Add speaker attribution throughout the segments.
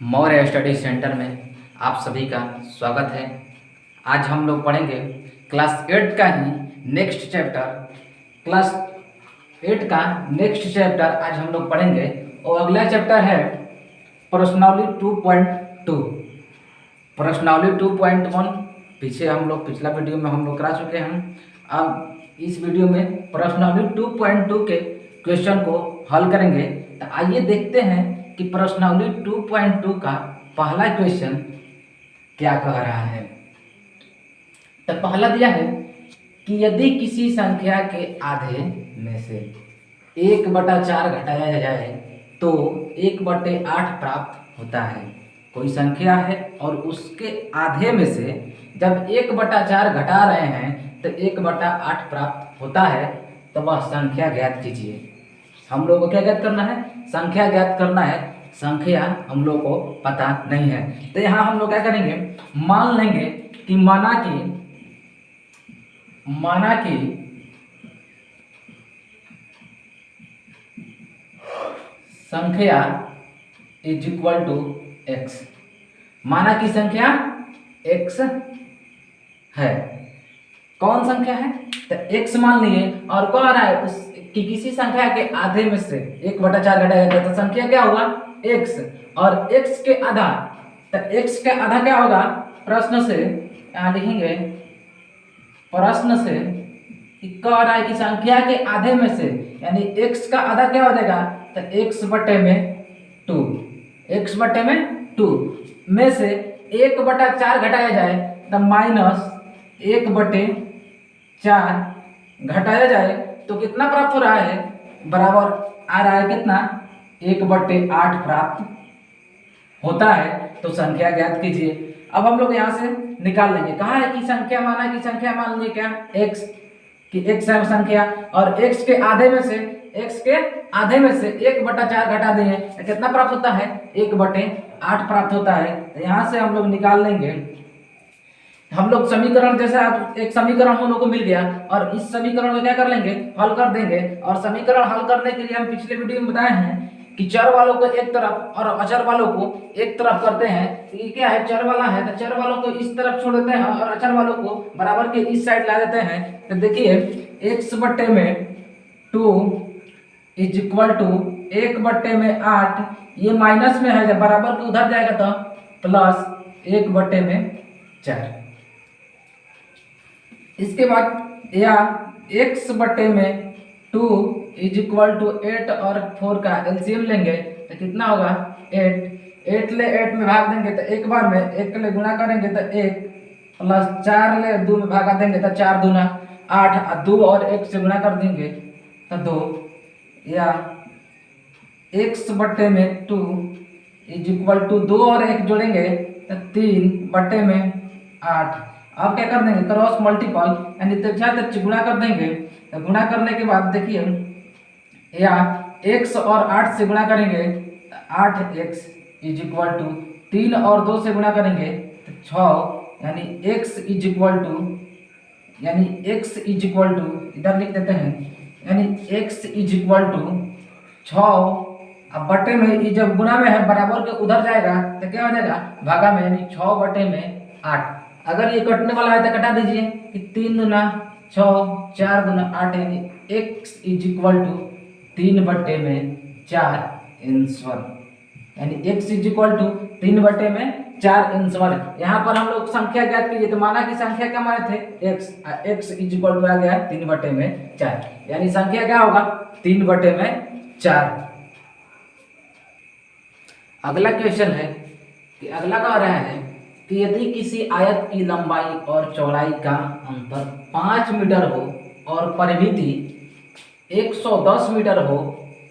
Speaker 1: Maurya study centre में आप सभी का स्वागत है। आज हम लोग पढ़ेंगे क्लास 8 का ही नेक्स्ट चैप्टर। क्लास 8 का नेक्स्ट चैप्टर आज हम लोग पढ़ेंगे और अगला चैप्टर है प्रश्नावली 2.2। प्रश्नावली 2.1 पीछे हम लोग पिछला वीडियो में हम लोग करा चुके हैं। अब इस वीडियो में प्रश्नावली 2.2 के क्वेश्चन को हल करेंगे। तो आइए देखते हैं कि प्रश्नावली 2.2 का पहला क्वेश्चन क्या कह रहा है। तो पहला दिया है कि यदि किसी संख्या के आधे में से 1/4 घटाया जाए तो 1/8 प्राप्त होता है। कोई संख्या है और उसके आधे में से जब 1/4 घटा रहे हैं तो 1/8 प्राप्त होता है, तो वह संख्या ज्ञात कीजिए। हम लोग को क्या ज्ञात करना है? संख्या ज्ञात करना है। संख्या हम लोग को पता नहीं है, तो यहाँ हम लोग क्या करेंगे, मान लेंगे कि माना कि संख्या इज इक्वल टू एक्स। माना कि संख्या x है। कौन संख्या है? तो x मान लिए और कह रहा है कि किसी संख्या के आधे में से 1/4 घटाया जाए तो संख्या क्या होगा? x। और x के आधा, तो x के आधा क्या होगा? प्रश्न से यहाँ लिखेंगे, प्रश्न से कह रहा है कि संख्या के आधे में से यानी x का आधा क्या हो जाएगा? तो x/2। x/2 में से 1/4 घटाया जाए तो -1/4 घटाया जाए तो कितना प्राप्त हो रहा है? बराबर आ रहा है कितना? 1/8 प्राप्त होता है। तो संख्या ज्ञात कीजिए। अब हम लोग यहाँ से निकाल लेंगे। कहा है कि संख्या, माना कि संख्या मान लीजिए क्या x, कि x है संख्या और x के आधे में से 1/4 घटा देंगे तो कितना प्राप्त होता है? 1/8 प्राप्त होता है। तो यहाँ से हम लोग निकाल लेंगे। हम लोग समीकरण, जैसे आप एक समीकरण हम लोग को मिल गया और इस समीकरण को क्या कर लेंगे? हल कर देंगे। और समीकरण हल करने के लिए हम पिछले वीडियो में बताए हैं कि चर वालों को एक तरफ और अचर वालों को एक तरफ करते हैं। तो ये क्या है? चर वाला है तो चर वालों को इस तरफ छोड़ देते हैं और अचर वालों को बराबर के इस साइड ला देते हैं। तो देखिए x/2 इज इक्वल टू 1/8, ये माइनस में है, जब बराबर के उधर जाएगा तो प्लस 1/4। इसके बाद या x/2 इज इक्वल टू 8 और 4 का एलसीएम लेंगे तो कितना होगा? 8 ले 8 में भाग देंगे तो एक बार में 1 ले गुणा करेंगे तो 1 प्लस 4 ले 2 में भागा देंगे तो 4 दूना 8, 2 और 1 से गुणा कर देंगे तो 2, या x/2 इज इक्वल टू 2 और 1 जोड़ेंगे तो 3/8। अब क्या कर देंगे? क्रॉस मल्टीपल यानी तेरछा गुणा कर देंगे। तो गुणा करने के बाद देखिए, या x और 8 से गुणा करेंगे तो 8x इज इक्वल टू 3 और 2 से गुणा करेंगे तो 6, यानी x इज इक्वल टू इधर लिख देते हैं, यानी x इज इक्वल टू 6। अब बटे में जब गुणा में है बराबर के उधर जाएगा तो क्या हो जाएगा? भागा में, यानी 6/8। अगर ये कटने वाला है तो कटा दीजिए कि 3 दूना 6, 4 दूना 8, यानी x is equal to 3/4 answer, यानी x is equal to 3/4 answer. यहाँ पर हम लोग संख्या ज्ञात कीजिए। तो माना कि संख्या क्या माने थे? x इज इक्वल टू आ गया 3/4, यानी संख्या क्या होगा? 3/4। अगला क्वेश्चन है कि अगला कह रहा है कि यदि किसी आयत की लंबाई और चौड़ाई का अंतर 5 मीटर हो और परिमिति 110 मीटर हो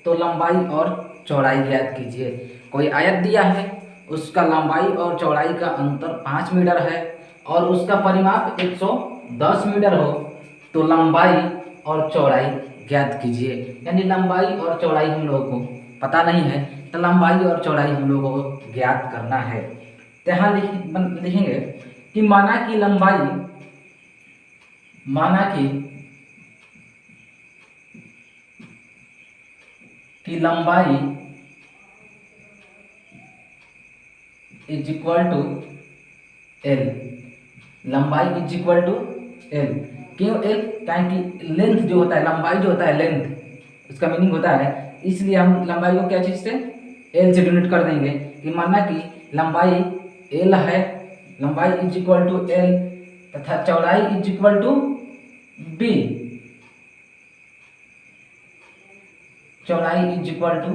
Speaker 1: तो लंबाई और चौड़ाई ज्ञात कीजिए। कोई आयत दिया है, उसका लंबाई और चौड़ाई का अंतर 5 मीटर है और उसका परिमाप 110 मीटर हो तो लंबाई और चौड़ाई ज्ञात कीजिए। यानी लंबाई और चौड़ाई हम लोगों को पता नहीं है, तो लंबाई और चौड़ाई हम लोगों को ज्ञात करना है। तो यहाँ लिखेंगे कि माना कि लंबाई इज इक्वल टू एल, लंबाई इज इक्वल टू एल। क्यों एल? कि लेंथ जो होता है, लंबाई जो होता है लेंथ, उसका मीनिंग होता है, इसलिए हम लंबाई को क्या चीज से एल से डिनोट कर देंगे। कि माना कि लंबाई एल है, लंबाई इज इक्वल टू एल तथा चौड़ाई इज इक्वल टू बी, चौड़ाई इज इक्वल टू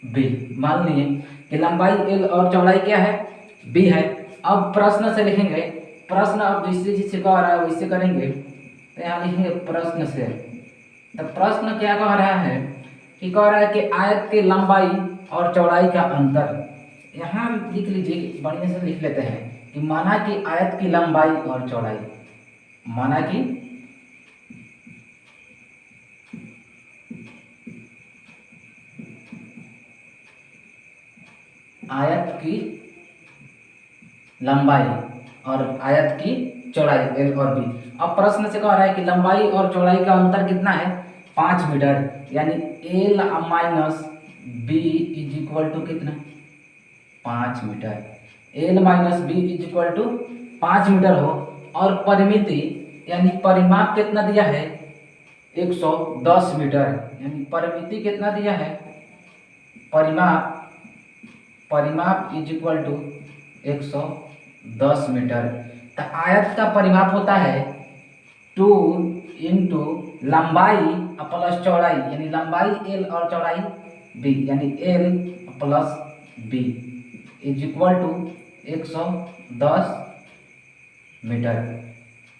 Speaker 1: बी। मान लिए कि लंबाई एल और चौड़ाई क्या है, बी है। अब प्रश्न से लिखेंगे, प्रश्न अब जिससे जिससे कह रहा है वैसे करेंगे। तो यहाँ लिखेंगे प्रश्न से। तो प्रश्न क्या कह रहा है कि कह रहा है कि आयत की लंबाई और चौड़ाई का अंतर। यहाँ लिख लीजिए, बढ़िया से लिख लेते हैं कि माना कि आयत की लंबाई और चौड़ाई, माना कि आयत की लंबाई और आयत की चौड़ाई एल और बी। अब प्रश्न से कह रहा है कि लंबाई और चौड़ाई का अंतर कितना है, 5 मीटर, यानी L minus B is equal to कितना, 5 metre. L minus B is equal to 5 metre हो। और परिमिति यानी परिमाप कितना दिया है, 110 मीटर, यानी परिमिति कितना दिया है, परिमाप, परिमाप इज इक्वल टू 110 मीटर। तो आयत का परिमाप होता है 2 इंटू लंबाई प्लस चौड़ाई, यानी लंबाई एल और चौड़ाई बी, यानी L plus B is equal to 110 metre.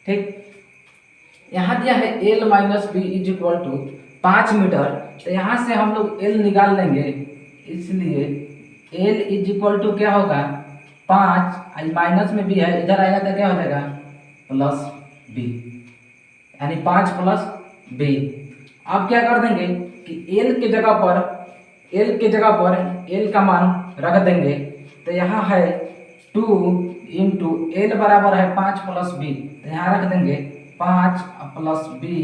Speaker 1: ठीक, यहाँ दिया है L minus B is equal to 5 metre. तो यहाँ से हम लोग एल निकाल लेंगे, इसलिए एल इज इक्वल टू क्या होगा, 5, माइनस में बी है, इधर आएगा तो क्या हो जाएगा, प्लस बी, यानी 5 प्लस बी। अब क्या कर देंगे कि एल के जगह पर, एल के जगह पर एल का मान रख देंगे। तो यहाँ है 2 इंटू एल बराबर है 5 प्लस बी, तो यहाँ रख देंगे 5 प्लस बी,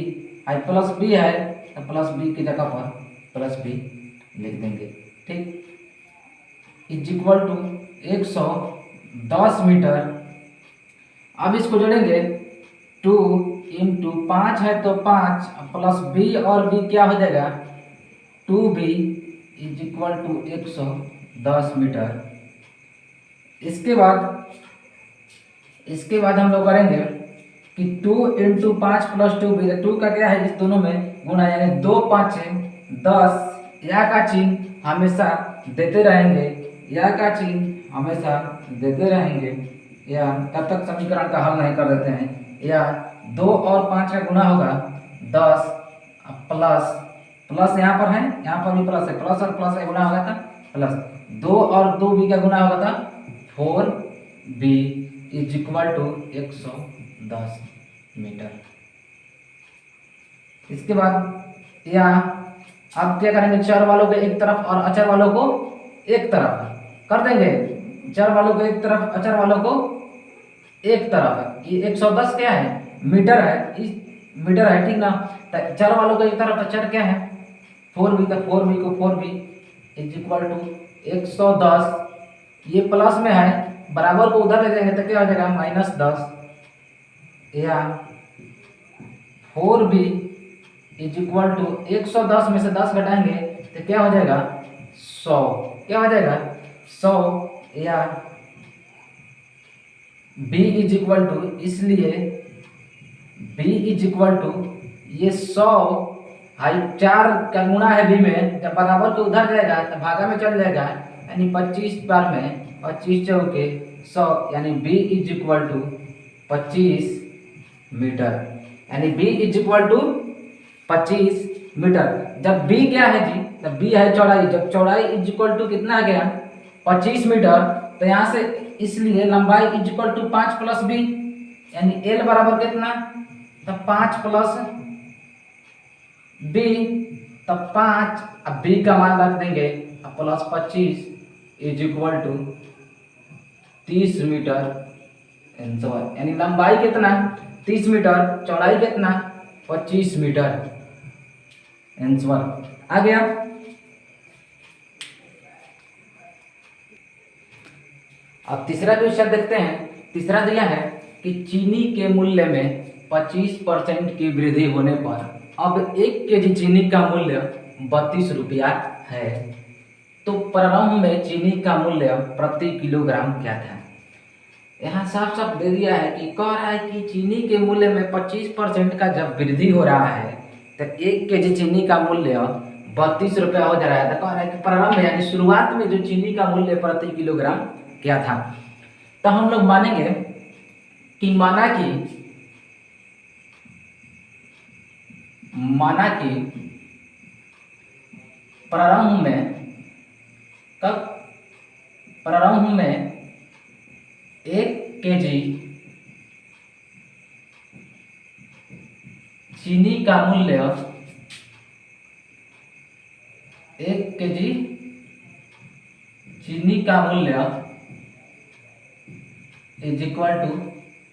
Speaker 1: आई प्लस बी है तो प्लस बी की जगह पर प्लस बी लिख देंगे। ठीक, इज इक्वल टू 110 मीटर। अब इसको जोड़ेंगे, 2 इंटू 5 है तो 5 प्लस बी, और बी क्या हो जाएगा, 2b is equal to 110 metre. इसके बाद हम लोग करेंगे कि 2 इंटू 5 प्लस 2b, 2 का क्या है, इस दोनों में गुणा, यानी 2 5 10, या का चिन्ह हमेशा देते रहेंगे, या का चिन्ह हमेशा देते रहेंगे, या तब तक समीकरण का हल नहीं कर देते हैं। या 2 और 5 का गुणा होगा 10, प्लस प्लस यहाँ पर है, यहाँ पर भी प्लस है, प्लस और प्लस का गुणा होगा था प्लस 2 और 2b का गुणा होगा था 4b is equal to 110 metre. इसके बाद या अब क्या करेंगे, चर वालों को एक तरफ और अचर वालों को एक तरफ कर देंगे। चर वालों को एक तरफ, अचर वालों को एक तरफ। ये 110 क्या है, मीटर है, इस मीटर है, ठीक ना। तो चर वालों को एक तरफ, तो चर क्या है 4b, तो 4b को 4b इज इक्वल टू 110, ये प्लस में है, बराबर को उधर ले जाएंगे तो क्या हो जाएगा, -10, या 4b इज इक्वल टू 110 में से 10 घटाएंगे तो क्या हो जाएगा, 100, क्या हो जाएगा 100, या b इज इक्वल टू, इसलिए b इज इक्वल टू ये 100 हाई 4 का गुणा है b में, जब बराबर को उधर जाएगा तो भागा में चल जाएगा, यानी 25 बार में 25 चौके 100, यानी b is equal to 25 metre, यानी b is equal to 25 metre. जब b क्या है जी, तब b है चौड़ाई, जब चौड़ाई इज इक्वल टू कितना आ गया 25 मीटर, तो यहाँ से इसलिए लंबाई is equal to 5 plus B, यानी l बराबर कितना, तब 5 प्लस बी, तब 5, अब बी का मान रख देंगे, अब plus 25 is equal to 30 metre answer, यानी लंबाई कितना 30 मीटर, चौड़ाई कितना 25 मीटर आंसर आ गया। अब तीसरा क्वेश्चन देखते हैं। तीसरा दिया है कि चीनी के मूल्य में 25% की वृद्धि होने पर अब 1 kg चीनी का मूल्य 32 रुपया है, तो प्रारंभ में चीनी का मूल्य प्रति किलोग्राम क्या था। यहाँ साफ साफ दे दिया है कि कह रहा है कि चीनी के मूल्य में 25% का जब वृद्धि हो रहा है तो 1 kg चीनी का मूल्य 32 रुपया हो जा रहा है। तो कह रहा है कि प्रारंभ में यानी शुरुआत में जो चीनी का मूल्य प्रति किलोग्राम क्या था। तो हम लोग मानेंगे कि माना कि प्रारंभ में 1 kg चीनी का मूल्य 1 kg चीनी का मूल्य इज इक्वल टू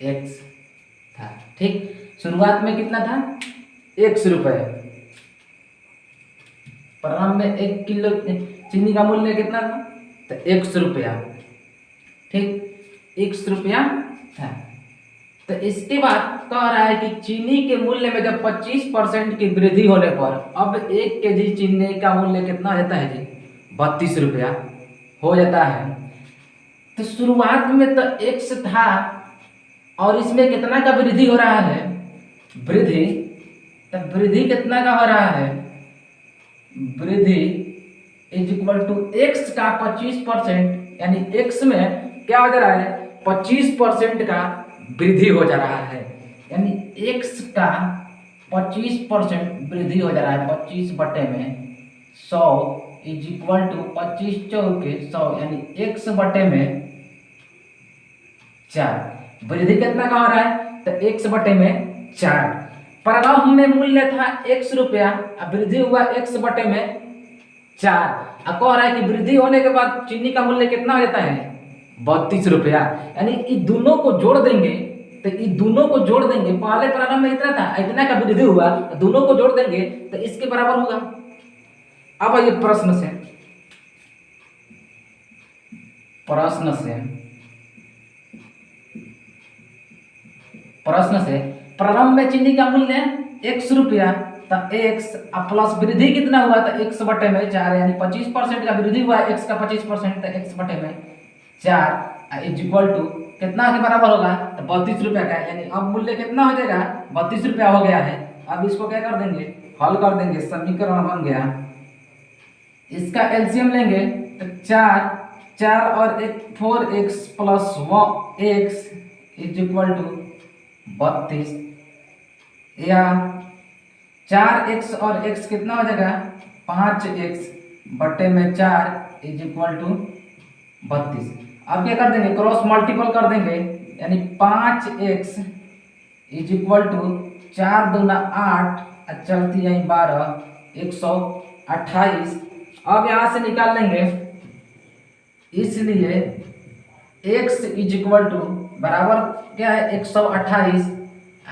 Speaker 1: x था। ठीक, शुरुआत में कितना था, 1 रुपये। प्रारंभ में 1 किलो चीनी का मूल्य कितना था, तो 1 रुपया। ठीक, 1 रुपया था। तो इसके बाद कह रहा है कि चीनी के मूल्य में जब 25% की वृद्धि होने पर अब 1 kg चीनी का मूल्य कितना जाता है जी, 32 रुपया हो जाता है। तो शुरुआत में तो x था और इसमें कितना का वृद्धि हो रहा है, वृद्धि। तो वृद्धि कितना का हो रहा है, वृद्धि इज इक्वल टू x का 25%, यानी x में क्या हो जा रहा है, 25% का वृद्धि हो जा रहा है। यानी x का 25% वृद्धि हो जा रहा है। 25 बटे में 100 इज इक्वल टू 25 चौके 100, यानी x बटे में 4। वृद्धि कितना का हो रहा है, तो x बटे में 4। प्रारंभ में मूल्य था 1 रुपया, अब वृद्धि हुआ x बटे में 4। अब कह रहा है कि वृद्धि होने के बाद चीनी का मूल्य कितना हो जाता है, 32 रुपया। यानी इन दोनों को जोड़ देंगे, तो इन दोनों को जोड़ देंगे, पहले प्रारंभ में इतना था, इतना का वृद्धि हुआ, तो दोनों को जोड़ देंगे तो इसके बराबर होगा। अब आइए प्रश्न से प्रारंभ में चीनी का मूल्य 1 रुपया, तो x प्लस वृद्धि कितना हुआ, तो x बटे में 4, यानी 25% का वृद्धि हुआ, x का 25%, तो x बटे में 4 इज इक्वल टू कितना के बराबर होगा, तो 32 रुपया का। यानी अब मूल्य कितना हो जाएगा, 32 रुपया हो गया है। अब इसको क्या कर देंगे, हल कर देंगे, समीकरण बन गया। इसका एलसीएम लेंगे तो 4 और 1 4x plus 1x is equal to 32, या 4x और x कितना हो जाएगा, 5x बटे में 4 इज इक्वल टू 32। अब क्या कर देंगे, क्रॉस मल्टीपल कर देंगे, यानी 5x इज इक्वल टू 4 दूना 8 चलती है 12, 128। अब यहाँ से निकाल लेंगे, इसलिए x इज इक्वल टू बराबर क्या है, 128।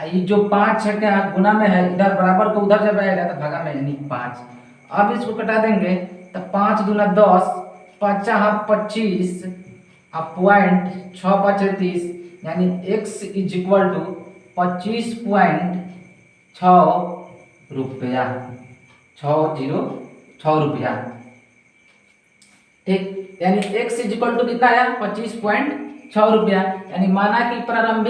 Speaker 1: ये जो 5 है क्या गुना में है, इधर बराबर को उधर जब आएगा तो भागा में, यानी 5। अब इसको कटा देंगे तो 5 दूना 10, 5 25, अब पॉइंट 6 5 30, यानी x इज इक्वल टू 25.6 रुपया, 606 रुपया। ठीक, यानी x इज इक्वल टू कितना आया, 25.6 रुपया। यानी माना कि प्रारंभ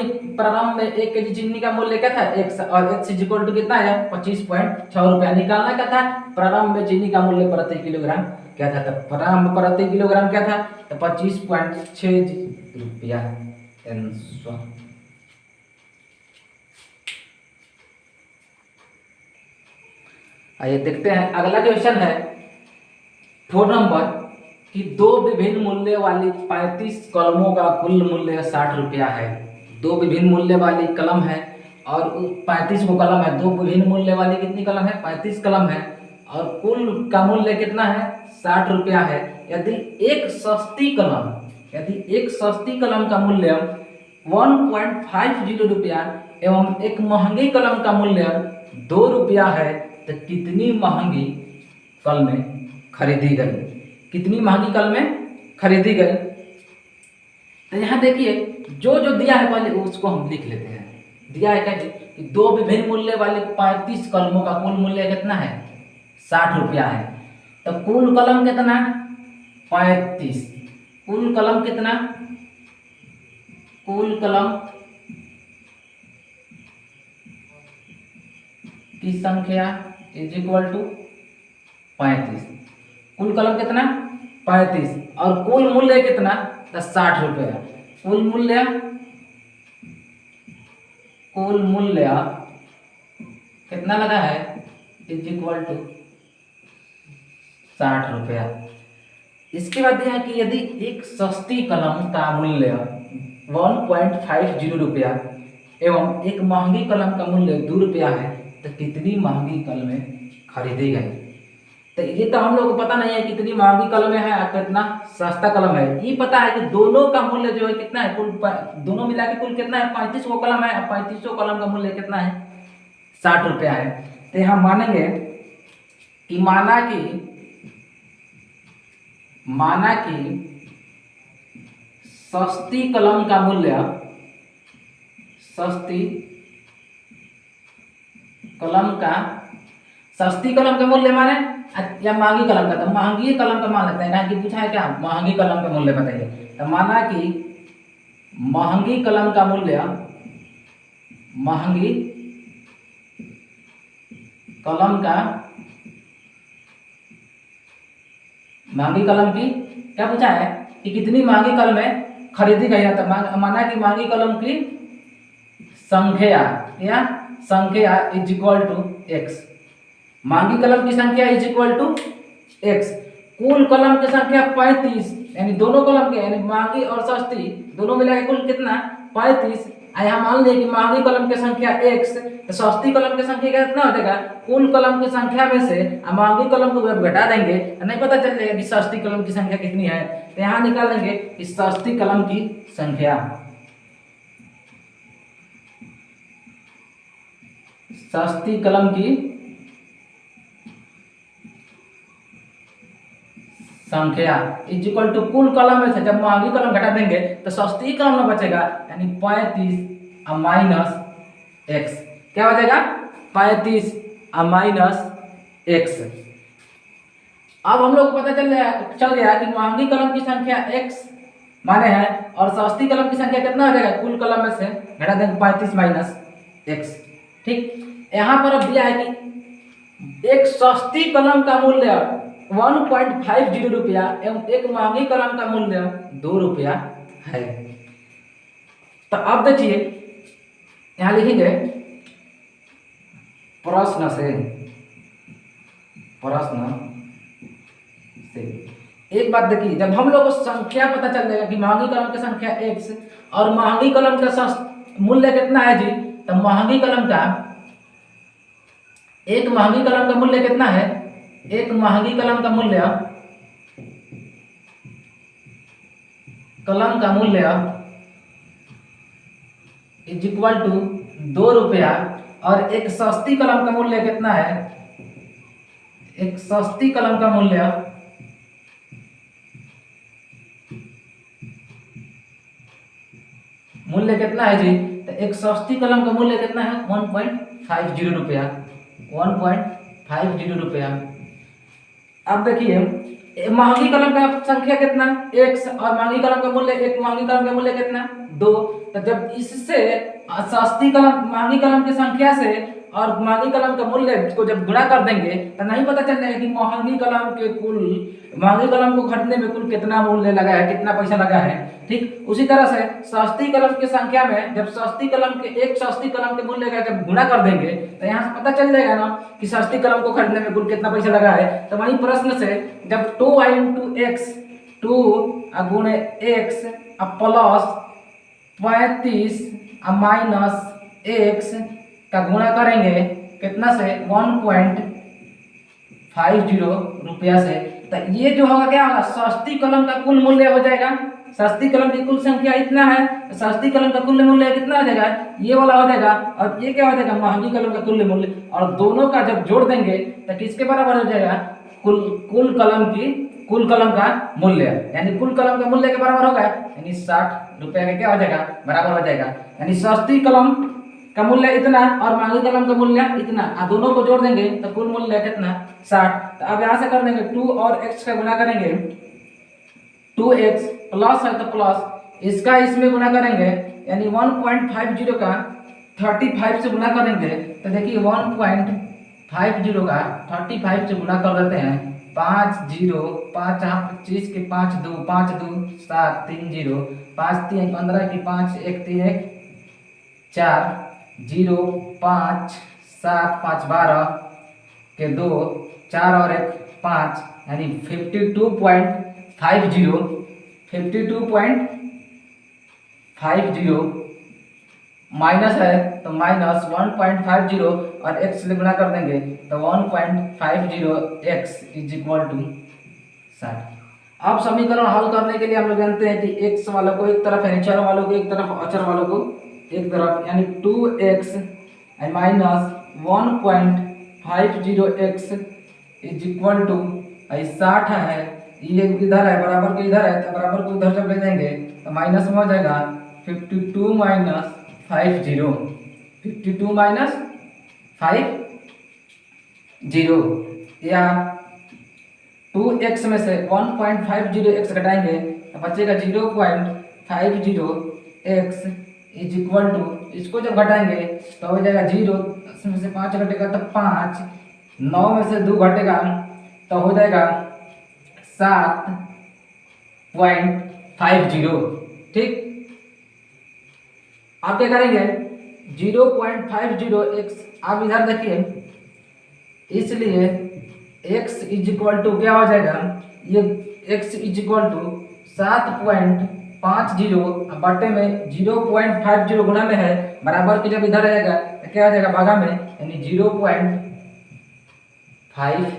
Speaker 1: में 1 kg चीनी का मूल्य क्या था, x, और x इज इक्वल टू कितना आया, 25.6 रुपया। निकालना क्या था, प्रारंभ में चीनी का मूल्य प्रति किलोग्राम क्या था, तो प्रारंभ प्रति किलोग्राम क्या था, तो 25.6 रुपया आंसर। आइए देखते हैं अगला क्वेश्चन है 4 नंबर कि 2 विभिन्न मूल्य वाली 35 कलमों का कुल मूल्य 60 रुपया है। 2 विभिन्न मूल्य वाली कलम है और 35 को कलम है। 2 विभिन्न मूल्य वाली कितनी कलम है, 35 कलम है, और कुल का मूल्य कितना है, 60 रुपया है। यदि एक सस्ती कलम का मूल्य 1.50 रुपया एवं एक महंगी कलम का मूल्य 2 रुपया है, तो कितनी महंगी कलमें खरीदी गई, कितनी महंगी कलमें खरीदी गई। तो यहाँ देखिए जो जो दिया है पहले उसको हम लिख लेते हैं। दिया है क्या कि दो विभिन्न मूल्य वाले 35 कलमों का कुल मूल्य कितना है, 60 रुपया है। तो कुल कलम कितना, 35। कुल कलम कितना, कुल कलम की संख्या इज इक्वल टू 35। कुल कलम कितना, 35 और कुल मूल्य कितना, 60 रुपया। कुल मूल्य, कुल मूल्य कितना लगा है, इज इक्वल टू 60 रुपया। इसके बाद यह है कि यदि एक सस्ती कलम का मूल्य 1.50 रुपया एवं एक महंगी कलम का मूल्य 2 रुपया है तो कितनी महंगी कलमें खरीदी गई। तो ये तो हम लोग को पता नहीं है कितनी महंगी कलमें है और कितना सस्ता कलम है। ये पता है कि दोनों का मूल्य जो है कितना है, कुल दोनों मिला के कुल कितना है, 35 कलम है और 35 कलम का मूल्य कितना है, 60 रुपया है। तो यहाँ मानेंगे कि माना कि सस्ती कलम का मूल्य, सस्ती कलम का मूल्य माने या महंगी कलम का, तो महंगी कलम का मान लेते हैं कि पूछा है क्या, महंगी कलम का मूल्य बताइए। तो माना कि महंगी कलम का मूल्य, महंगी कलम की क्या पूछा है कि कितनी महंगी कलमें खरीदी गई है। तो माना कि महंगी कलम की संख्या या संख्या इज इक्वल टू x। महंगी कलम की संख्या इज इक्वल टू x। कुल कलम की संख्या 35, यानी दोनों कलम के, यानी महंगी और सस्ती दोनों मिला के कुल कितना, 35। यहाँ मान लिया कि महंगी कलम की संख्या x, तो सस्ती कलम की संख्या कितना हो जाएगा, कुल कलम की संख्या में से महंगी कलम को जब घटा देंगे तो नहीं पता चल जाएगा कि सस्ती कलम की संख्या कितनी है। तो यहाँ निकालेंगे कि सस्ती कलम की संख्या, सस्ती कलम की संख्या इज इक्वल टू कुल कलम में से जब महंगी कलम घटा देंगे तो सस्ती कलम में बचेगा, यानी 35 माइनस x। क्या बचेगा, 35 माइनस x। अब हम लोग को पता चल गया कि महंगी कलम की संख्या x माने है और सस्ती कलम की संख्या कितना हो जाएगा, कुल कलम में से घटा देंगे 35 माइनस x। ठीक, यहाँ पर अब दिया है कि एक सस्ती कलम का मूल्य 1.50 रुपया एवं एक महंगी कलम का मूल्य 2 रुपया है। तो अब देखिए यहां लिखेंगे प्रश्न से एक बात देखिए, जब हम लोग को संख्या पता चल जाएगा कि महंगी कलम की संख्या x और महंगी कलम का मूल्य कितना है जी, तो महंगी कलम का, एक महंगी कलम का मूल्य कितना है, एक महंगी कलम का मूल्य इज इक्वल टू 2 रुपया और एक सस्ती कलम का मूल्य कितना है, एक सस्ती कलम का मूल्य कितना है जी, तो एक सस्ती कलम का मूल्य कितना है, 1.50 रुपया, 1.50 रुपया। अब देखिए महंगी कलम का संख्या कितना, x और महंगी कलम का मूल्य, एक महंगी कलम का मूल्य कितना, 2। तो जब इससे सस्ती कलम, महंगी कलम की संख्या से और महंगी कलम का मूल्य को जब गुणा कर देंगे तो नहीं पता चल जाएगा कि महंगी कलम को खरीदने में कुल कितना मूल्य लगा है, कितना पैसा लगा है। ठीक, उसी तरह से सस्ती कलम की संख्या में जब एक सस्ती कलम के मूल्य का जब गुणा कर देंगे तो यहाँ से पता चल जाएगा ना कि सस्ती कलम को खरीदने में कुल कितना पैसा लगा है। तो वही प्रश्न से जब 2i into x, 2 गुणे x प्लस 35 माइनस x का गुणा करेंगे कितना से, 1.50 रुपया से, तो ये जो होगा क्या होगा, सस्ती कलम का कुल मूल्य हो जाएगा। सस्ती कलम की कुल संख्या इतना है, तो सस्ती कलम का कुल मूल्य कितना हो जाएगा, ये वाला हो जाएगा। और ये क्या हो जाएगा, महंगी कलम का कुल मूल्य, और दोनों का जब जोड़ देंगे तो किसके बराबर हो जाएगा, कुल कलम की कुल कलम का मूल्य, यानी कुल कलम का मूल्य के बराबर होगा, यानी 60 रुपये का क्या हो जाएगा, बराबर हो जाएगा। यानी सस्ती कलम का मूल्य इतना और महंगी कलम का मूल्य इतना, दोनों को जोड़ देंगे तो कुल मूल्य कितना, 60। तो अब यहाँ से कर देंगे 2 और x का गुना करेंगे, 2x प्लस है तो प्लस इसका इसमें गुना करेंगे, यानी 1.50 का 35 से गुना करेंगे तो देखिए 1.50 का 35 से गुना कर देते हैं, 5 0 5 25 के 5 2 5 2 7 3 0 5 3 15 की 5 1 3 1 4 0 5 7 5 12 के 2 4 और 1 5, यानी 52.50 माइनस है तो माइनस 1.50 और x से गुना कर देंगे तो 1.50 x इज इक्वल टू 60। अब समीकरण हल करने के लिए हम लोग जानते हैं कि x वालों को एक तरफ यानी चर वालों को एक तरफ, अचर वालों को एक तरफ, यानी 2x minus 1.50x is equal to 60 है, ये इधर है बराबर के इधर है, तो बराबर को इधर जब ले जाएंगे तो माइनस में हो जाएगा 52 माइनस 50, 52 माइनस 50, या 2x में से 1.50x घटाएंगे तो बचेगा 0.50x इज इक्वल टू, इसको जब घटाएंगे तो हो जाएगा 0 में से 5 घटेगा तो 5, 9 में से 2 घटेगा तो हो जाएगा 7.50। ठीक, आप क्या करेंगे 0.50x, आप इधर देखिए, इसलिए x इज इक्वल टू क्या हो जाएगा, ये x इज इक्वल टू 7.50 बटे में 0.50 गुना में है, बराबर के जब इधर रहेगा तो क्या हो जाएगा भागा में, यानी 0.50।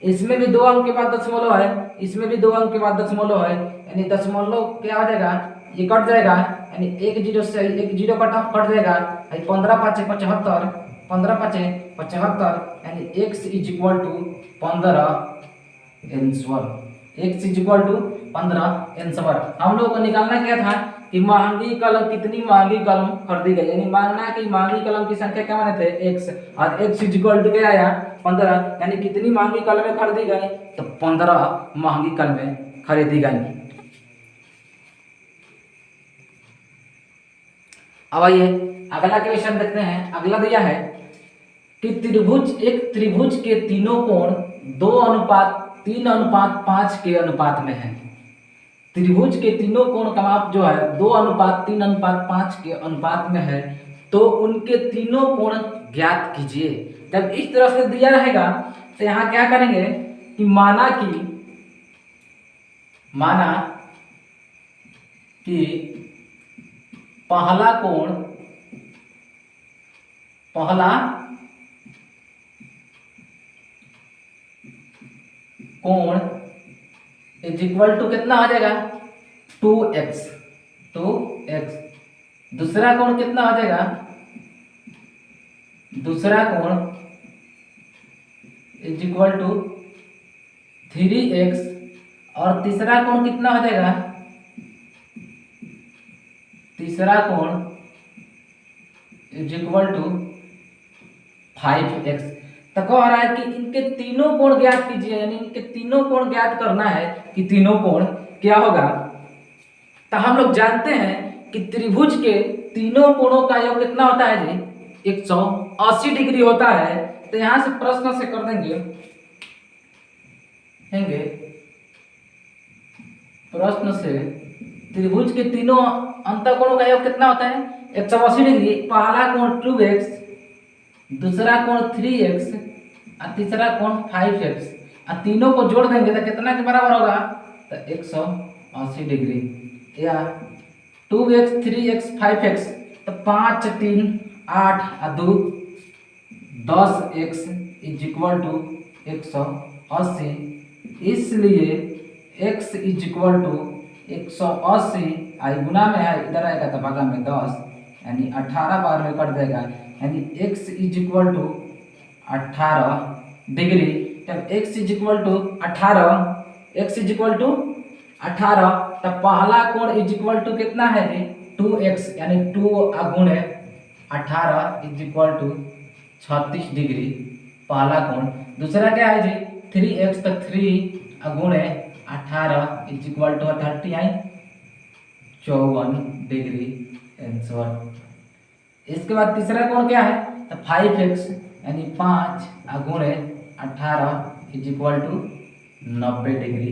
Speaker 1: इसमें भी 2 अंक के बाद दशमलव है, इसमें भी 2 अंक के बाद दशमलव है, यानी दशमलव क्या हो जाएगा, ये कट जाएगा, यानी 1 0 से 1 0 कट जाएगा, 15 5 75, 15 5 75, यानी x is equal to 15 answer, x is equal to 15 answer. हम लोगों को निकालना क्या था कि महंगी कलम, कितनी महंगी कलम खरीदी गई, यानी मांगना कि महंगी कलम की संख्या क्या माने थे, x, और x इज इक्वल टू क्या आया 15, यानी कितनी महंगी कलमें खरीदी गई, तो 15 महंगी कलमें खरीदी गई। अब आइए अगला क्वेश्चन देखते हैं। अगला दिया है कि एक त्रिभुज के तीनों कोण 2:3:5 के अनुपात में है। त्रिभुज के तीनों कोण का माप जो है 2:3:5 के अनुपात में है, तो उनके तीनों कोण ज्ञात कीजिए। जब इस तरह से दिया रहेगा तो यहाँ क्या करेंगे कि माना कि पहला कोण इज इक्वल टू कितना हो जाएगा 2x, दूसरा कोण कितना हो जाएगा, दूसरा कोण इज इक्वल टू 3x, और तीसरा कोण कितना हो जाएगा, तीसरा कोण इज इक्वल टू 5x। तो कह रहा है कि इनके तीनों कोण ज्ञात कीजिए, यानी इनके तीनों कोण ज्ञात करना है कि तीनों कोण क्या होगा। तो हम लोग जानते हैं कि त्रिभुज के तीनों कोणों का योग कितना होता है जी, 180 डिग्री होता है। तो यहां से प्रश्न से कर देंगे प्रश्न से त्रिभुज के तीनों अंतःकोणों का योग कितना होता है, 180 डिग्री। पहला कोण 2x, दूसरा कोण 3x और तीसरा कोण 5x, और तीनों को जोड़ देंगे तो कितना के बराबर होगा, तो 180 डिग्री। या 2x 3x 5x, तो 5 3 8 और 2 10x इज इक्वल टू 180। इसलिए x इज इक्वल टू 180, आई गुना में है इधर आएगा तो भागा में 10, यानी 18 बार में कट जाएगा, यानी x is equal to 18 degree. तब x is equal to 18, x is equal to 18, तब पहला कोण इज इक्वल टू कितना है जी 2x, यानी 2 गुणे 18 इज इक्वल टू 36 डिग्री पहला कोण। दूसरा क्या है जी 3x, तो 3 गुणे 18 is equal to 39 54 degree answer. इसके बाद तीसरा कोण क्या है तो 5x, यानी 5 गुणे 18 इज इक्वल टू 90 डिग्री,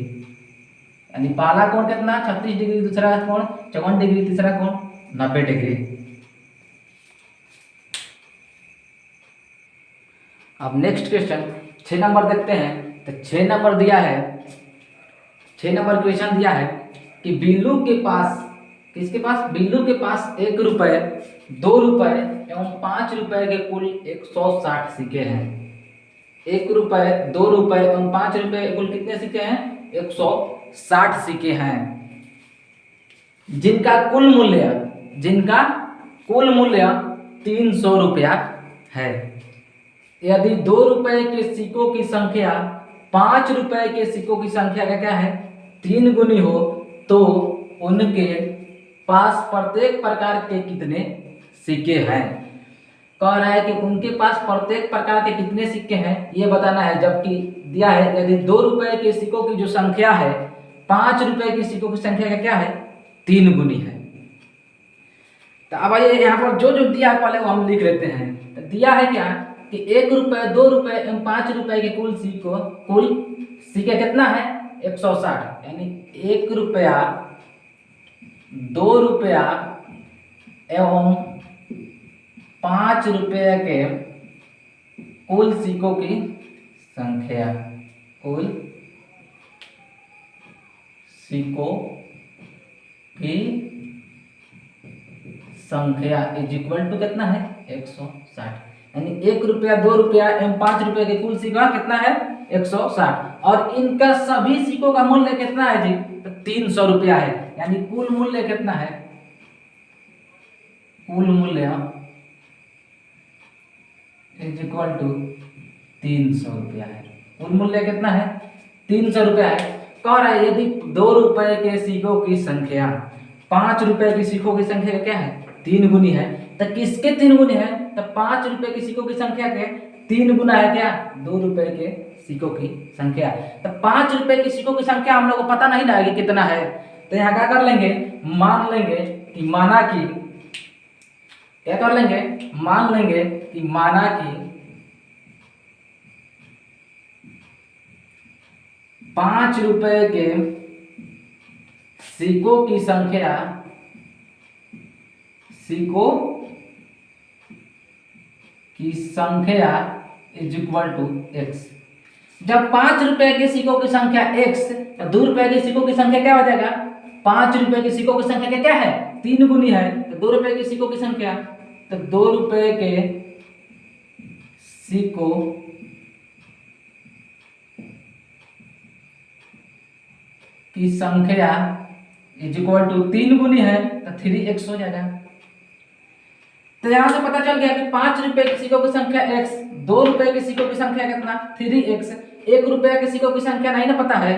Speaker 1: यानी पहला कोण कितना 36 डिग्री, दूसरा कोण 54 डिग्री, तीसरा कोण 90 डिग्री। अब नेक्स्ट क्वेश्चन 6 नंबर देखते हैं। तो 6 नंबर दिया है, 6 नंबर क्वेश्चन दिया है कि बिल्लू के पास, किसके पास, बिल्लू के पास 1 रुपये, 2 रुपये एवं 5 रुपये के कुल 160 सिक्के हैं। 1 रुपये, 2 रुपये एवं 5 रुपये के कुल कितने सिक्के हैं 160 सिक्के हैं, जिनका कुल मूल्य 300 रुपया है। यदि 2 रुपये के सिक्कों की संख्या 5 रुपये के सिक्कों की संख्या का क्या है 3 गुनी हो, तो उनके पास प्रत्येक प्रकार के कितने सिक्के हैं। कह रहा है कि उनके पास प्रत्येक प्रकार के कितने सिक्के हैं ये बताना है, जबकि दिया है यदि 2 रुपये के सिक्कों की जो संख्या है 5 रुपये की सिक्कों की संख्या का क्या है 3 गुनी है। तो अब आइए यहाँ पर जो जो दिया है पहले वो हम लिख लेते हैं। तो दिया है क्या कि 1 रुपये, 2 रुपये एवं 5 रुपये के कुल सिक्के कितना है 160, यानी 1 रुपया, 2 रुपया एवं 5 रुपये के कुल सिक्कों की संख्या, कुल सिक्कों की संख्या इज इक्वल टू कितना है 160, यानी 1 रुपया, 2 रुपया एवं 5 रुपये के कुल सिक्का कितना है 160, और इनका सभी सिक्कों का मूल्य कितना है जी तो 300 रुपया है, यानी कुल मूल्य कितना है, कुल मूल्य इज इक्वल टू 300 रुपया है। कुल मूल्य कितना है 300 रुपया है। कह रहा है यदि 2 रुपये के सिक्कों की संख्या 5 रुपये की सिक्कों की संख्या क्या है 3 गुनी है, तो किसके 3 गुनी है तो 5 रुपये की सिक्कों की संख्या के 3 गुना है क्या 2 रुपये के सिक्कों की संख्या। तो 5 रुपये की सिक्कों की संख्या हम लोग को पता नहीं ना कि कितना है, तो यहाँ क्या कर लेंगे, मान लेंगे कि माना कि, क्या कर लेंगे, मान लेंगे कि माना कि 5 रुपये के सिक्कों की संख्या, सिक्कों की संख्या इज इक्वल टू x। जब 5 रुपये के सिक्कों की संख्या x, तो 2 रुपये के सिक्कों की संख्या क्या हो जाएगा 5 रुपये की सिक्कों की संख्या क्या है 3 गुनी है, तो 2 रुपये की सिक्कों की संख्या, तो 2 रुपये के सिक्कों की संख्या इज इक्वल टू 3 गुनी है, तो 3x हो जाएगा। तो यहां से पता चल गया कि 5 रुपये की सिक्कों की संख्या x, 2 रुपये की सिक्कों की संख्या कितना 3x, 1 रुपये की सिक्कों की संख्या नहीं ना पता है।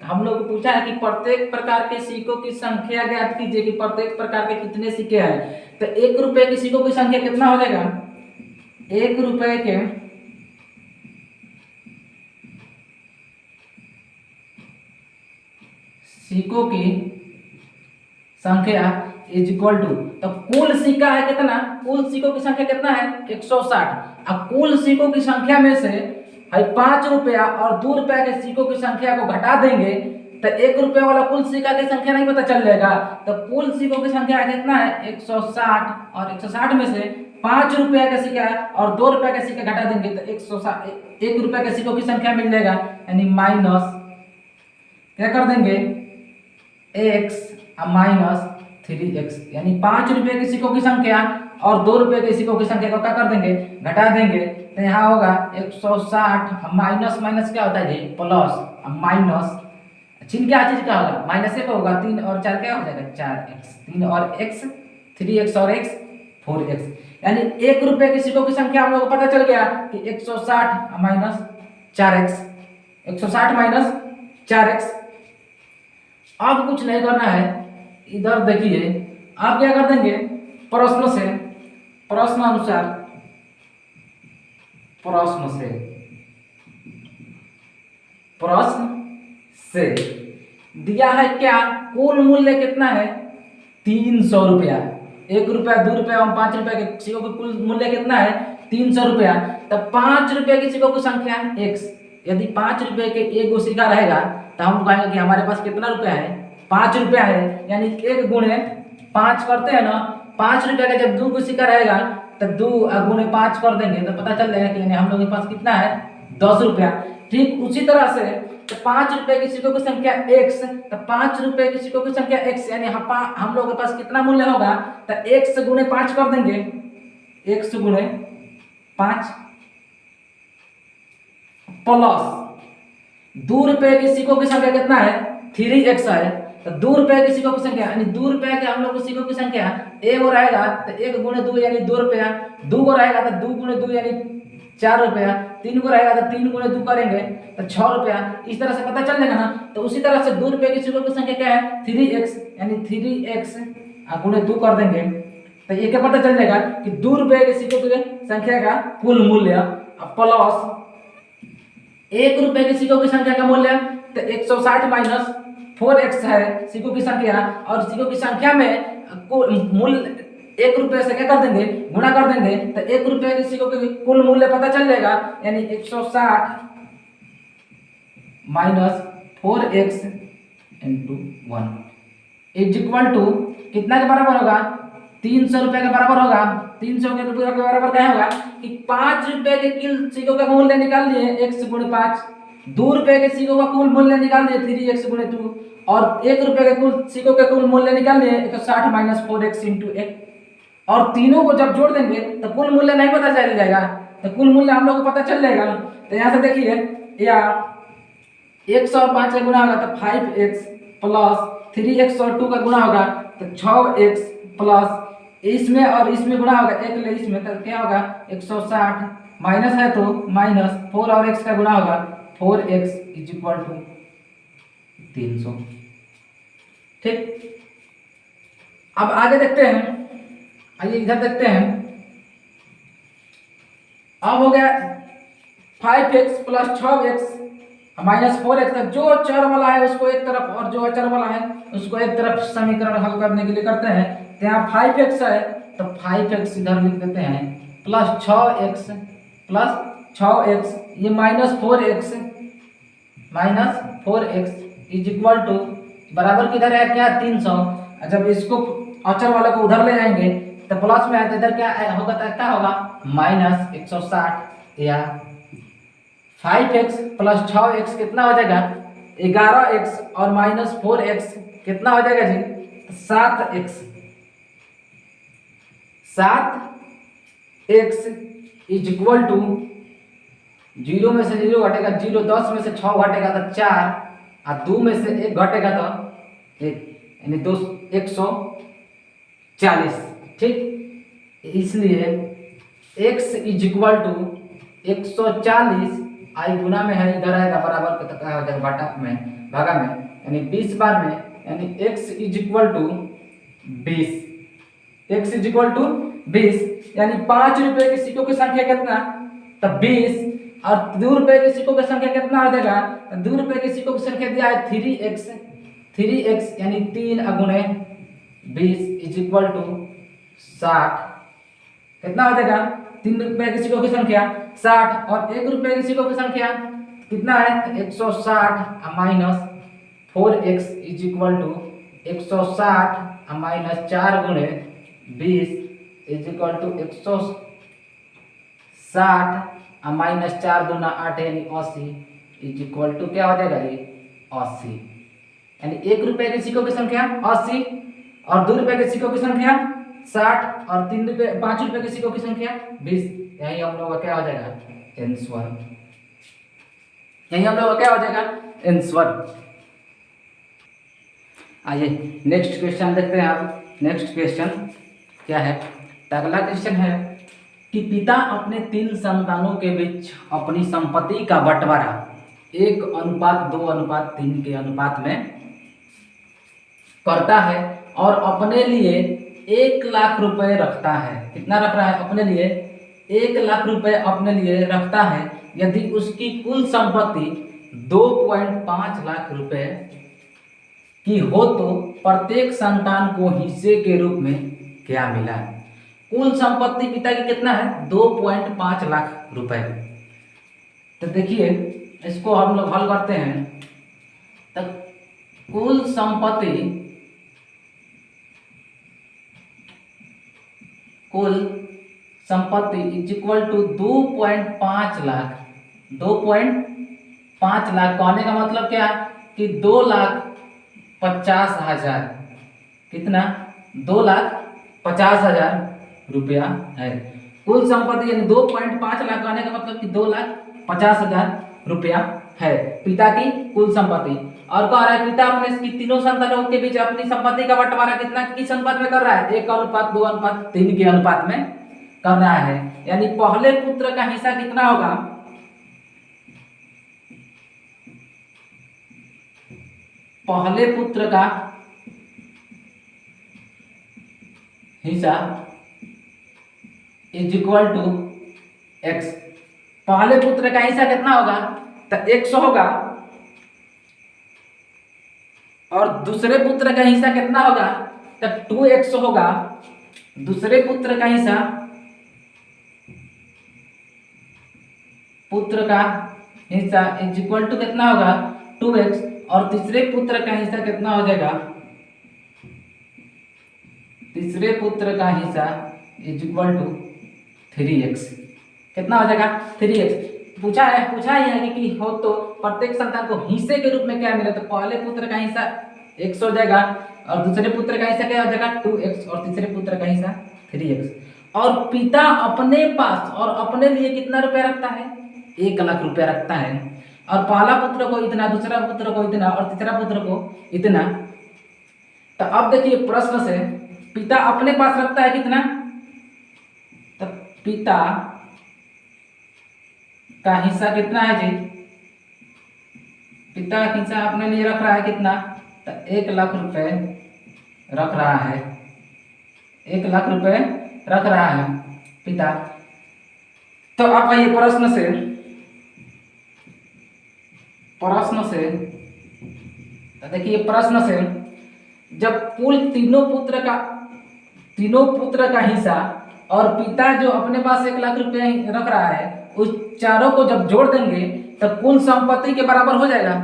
Speaker 1: तो हम लोग को पूछा है कि प्रत्येक प्रकार के सिक्कों की संख्या ज्ञात कीजिए कि प्रत्येक प्रकार के कितने सिक्के हैं। तो 1 रुपये की सिक्कों की संख्या कितना हो जाएगा, 1 रुपये के सिक्कों की संख्या इज इक्वल टू, तो कुल सिक्का है कितना, कुल सिक्कों की संख्या कितना है 160, अब कुल सिक्कों की संख्या में से 5 रुपया और 2 रुपया के सिक्कों की संख्या को घटा देंगे तो 1 रुपया वाला कुल सिक्का की संख्या नहीं पता चल जाएगा। तो कुल सिक्कों की संख्या कितना है 160, और 160 में से 5 रुपया का सिक्का और 2 रुपया का सिक्का घटा देंगे तो 1 रुपया के सिक्कों की संख्या मिल जाएगा, यानी माइनस क्या कर देंगे x माइनस 3x, यानी 5 रुपये के सिक्कों की संख्या और 2 रुपये के सिक्कों की संख्या को क्या कर देंगे घटा देंगे। तो यहाँ होगा 160 माइनस माइनस क्या होता है जी प्लस, माइनस चिन्ह क्या चीज का होगा माइनस का होगा, 3 और 4 क्या हो जाएगा 4x, 3 और x 3x और x 4x, यानी 1 रुपये के सिक्कों की संख्या हम लोग को पता चल गया कि 160 माइनस 4x 160 माइनस 4x। अब कुछ नहीं करना है, इधर देखिए आप क्या कर देंगे, प्रश्न से, प्रश्न अनुसार, प्रश्न से दिया है क्या, कुल मूल्य कितना है 300 रुपया। 1 रुपया 2 रुपया और 5 रुपया के सिक्कों का कुल मूल्य कितना है 300 रुपया। तब 5 रुपये के सिक्कों की संख्या x, यदि 5 रुपये के एक गो सिक्का रहेगा तो हम कहेंगे कि हमारे पास कितना रुपया है 5 रुपया है, यानी 1 गुणे 5 करते हैं ना, 5 रुपये का जब 2 गो सिक्का रहेगा तो 2 गुणे 5 कर देंगे तो पता चल जाएगा कि यानी हम लोग के पास कितना है 10 रुपया। ठीक उसी तरह से तो 5 रुपए की सिक्कों की संख्या x, तो 5 रुपए की सिक्कों की संख्या x, यानी हम लोग के पास कितना मूल्य होगा, तो x गुणे 5 कर देंगे, x गुणे 5 प्लस 2 रुपए की सिक्कों की संख्या कितना है 3x है, तो 2 रुपए की सिक्कों की संख्या यानी 2 रुपए के हम लोग को सिक्कों की संख्या एक हो रहेगा तो 1 गुणे 2 यानी 2 रुपया, 2 को रहेगा तो 2 गुणे 2 यानी 4 रुपया, 3 को रहेगा तो 3 गुणे 2 करेंगे तो 6 रुपया। इस तरह से पता चल जाएगा ना। तो उसी तरह से 2 रुपए की सिक्कों की संख्या क्या है 3x, यानी 3x गुणे 2 कर देंगे तो ये क्या पता चल जाएगा कि 2 रुपए के सिक्कों की संख्या का कुल मूल्य प्लस 1 रुपए की सिक्कों की संख्या का मूल्य तो 160 माइनस 4x है सिक्कों की संख्या, और सिक्कों की संख्या में मूल्य 1 रुपये से क्या कर देंगे गुणा कर देंगे तो 1 रुपये की सिक्कों की कुल मूल्य पता चल जाएगा, यानी 160 minus 4x into 1 is equal to कितना के बराबर होगा 300 रुपये के बराबर होगा। 300 के रुपये के बराबर क्या होगा कि 5 रुपये के कुल सिक्कों का मूल्य निकाल लिए x गुणे 5, 2 रुपये के सिक्कों का कुल मूल्य निकाल लिए 3x गुणे 2, और 1 रुपये के कुल सिक्कों के कुल मूल्य निकाल लिए 160 माइनस 4x इंटू 1, और तीनों को जब जोड़ देंगे तो कुल मूल्य नहीं पता चल जाएगा, तो कुल मूल्य हम लोग को पता चल जाएगा। तो यहाँ से देखिए या 100 और 5 का गुणा होगा तो 5x प्लस 3x और 2 का गुणा होगा तो 6x प्लस इसमें और इसमें गुणा होगा 1 ले इसमें तो क्या होगा 160 माइनस है तो माइनस 4 और x का गुणा होगा 4x इज इक्वल टू 300। ठीक, अब आगे देखते हैं, आइए इधर देखते हैं। अब हो गया 5x plus 6x minus 4x, जो चर वाला है उसको एक तरफ और जो अचर वाला है उसको एक तरफ समीकरण हल करने के लिए करते हैं। तो यहाँ 5x है तो 5x इधर लिख देते हैं प्लस 6x ये minus 4x is equal to बराबर किधर है क्या 300। जब इसको अचर वाले को उधर ले जाएंगे तो प्लस में आए तो इधर क्या होगा तो क्या होगा माइनस 160, या 5x प्लस 6x कितना हो जाएगा 11x और माइनस 4x कितना हो जाएगा जी 7x। 7x is equal to 0 में से 0 घटेगा 0, 10 में से 6 घटेगा तो 4, और 2 में से 1 घटेगा तो 1, यानी 140। ठीक, इसलिए x इज इक्वल टू 140 आई गुना में है इधर आएगा बराबर तो क्या हो जाएगा बटा में भागा में, यानी 20 बार में, यानी x is equal to 20, x is equal to 20, यानी 5 रुपए की सिक्कों की संख्या कितना तब 20, और 2 रुपए की सिक्कों की संख्या कितना हो जाएगा 2 रुपए की सिक्कों की संख्या दिया है 3x यानी 3 गुणे 20 इज इक्वल टू 60, कितना हो जाएगा 3 रुपए की सिक्कों की संख्या 60, और 1 रुपए की सिक्कों की संख्या कितना है 160 minus 4x is equal to 160 minus 4 गुणे 20 इज इक्वल टू 160 माइनस 4 दूना 8 यानी 80 इज इक्वल टू क्या हो जाएगा जी 80, यानी 1 रुपए के सिक्कों की संख्या 80 और 2 रुपए के सिक्कों की संख्या 60 और 5 रुपए के सिक्कों की संख्या 20। यही हम लोग का क्या हो जाएगा आंसर, यही हम लोग का क्या हो जाएगा आंसर। आइए नेक्स्ट क्वेश्चन देखते हैं। आप नेक्स्ट क्वेश्चन क्या है, अगला क्वेश्चन है कि पिता अपने 3 संतानों के बीच अपनी संपत्ति का बंटवारा 1:2:3 के अनुपात में करता है और अपने लिए 1,00,000 रुपए रखता है। कितना रख रहा है अपने लिए? 1,00,000 रुपए अपने लिए रखता है। यदि उसकी कुल संपत्ति 2.5 लाख रुपए की हो तो प्रत्येक संतान को हिस्से के रूप में क्या मिला? कुल संपत्ति पिता की कितना है? 2.5 लाख रुपए। तो देखिए इसको हम लोग हल करते हैं। तो कुल संपत्ति is equal to 2.5 lakh. 2.5 lakh कहने का मतलब क्या कि 2,50,000। कितना? 2,50,000 रुपया है कुल संपत्ति, यानी 2.5 लाख कहने का मतलब कि 2,50,000 रुपया है पिता की कुल संपत्ति। और कह रहा है पिता अपने इसकी तीनों संतानों के बीच अपनी संपत्ति का बंटवारा कितना किस अनुपात में कर रहा है? 1:2:3 के अनुपात में कर रहा है। यानी पहले पुत्र का हिस्सा कितना होगा? पहले पुत्र का हिस्सा इज इक्वल टू x। पहले पुत्र का हिस्सा कितना होगा? तो x होगा। और दूसरे पुत्र का हिस्सा कितना होगा? तो 2x होगा। दूसरे पुत्र का हिस्सा इज इक्वल टू कितना होगा? 2x। और तीसरे पुत्र का हिस्सा कितना हो जाएगा? तीसरे पुत्र का हिस्सा इज इक्वल टू 3x। कितना हो जाएगा? 3x। पूछा ही है कि हो तो प्रत्येक संतान को हिस्से के रूप में क्या मिले? तो पहले पुत्र का हिस्सा x हो जाएगा और दूसरे पुत्र का हिस्सा क्या हो जाएगा? 2x। और तीसरे पुत्र का हिस्सा 3x। और पिता अपने पास और अपने लिए कितना रुपया रखता है? 1,00,000 रुपया रखता है। और पहला पुत्र को इतना, दूसरा पुत्र को इतना और तीसरा पुत्र को इतना। तो अब देखिए प्रश्न से पिता अपने पास रखता है कितना? तो पिता का हिस्सा कितना है जी? पिता का हिस्सा अपने लिए रख रहा है कितना? तो 1,00,000 रुपए रख रहा है। 1,00,000 रुपए रख रहा है पिता। तो अब आइए प्रश्न से तो देखिए प्रश्न से जब कुल तीनों पुत्र का हिस्सा और पिता जो अपने पास 1,00,000 रुपए रख रहा है, उस चारों को जब जोड़ देंगे तो कुल संपत्ति के बराबर हो जाएगा।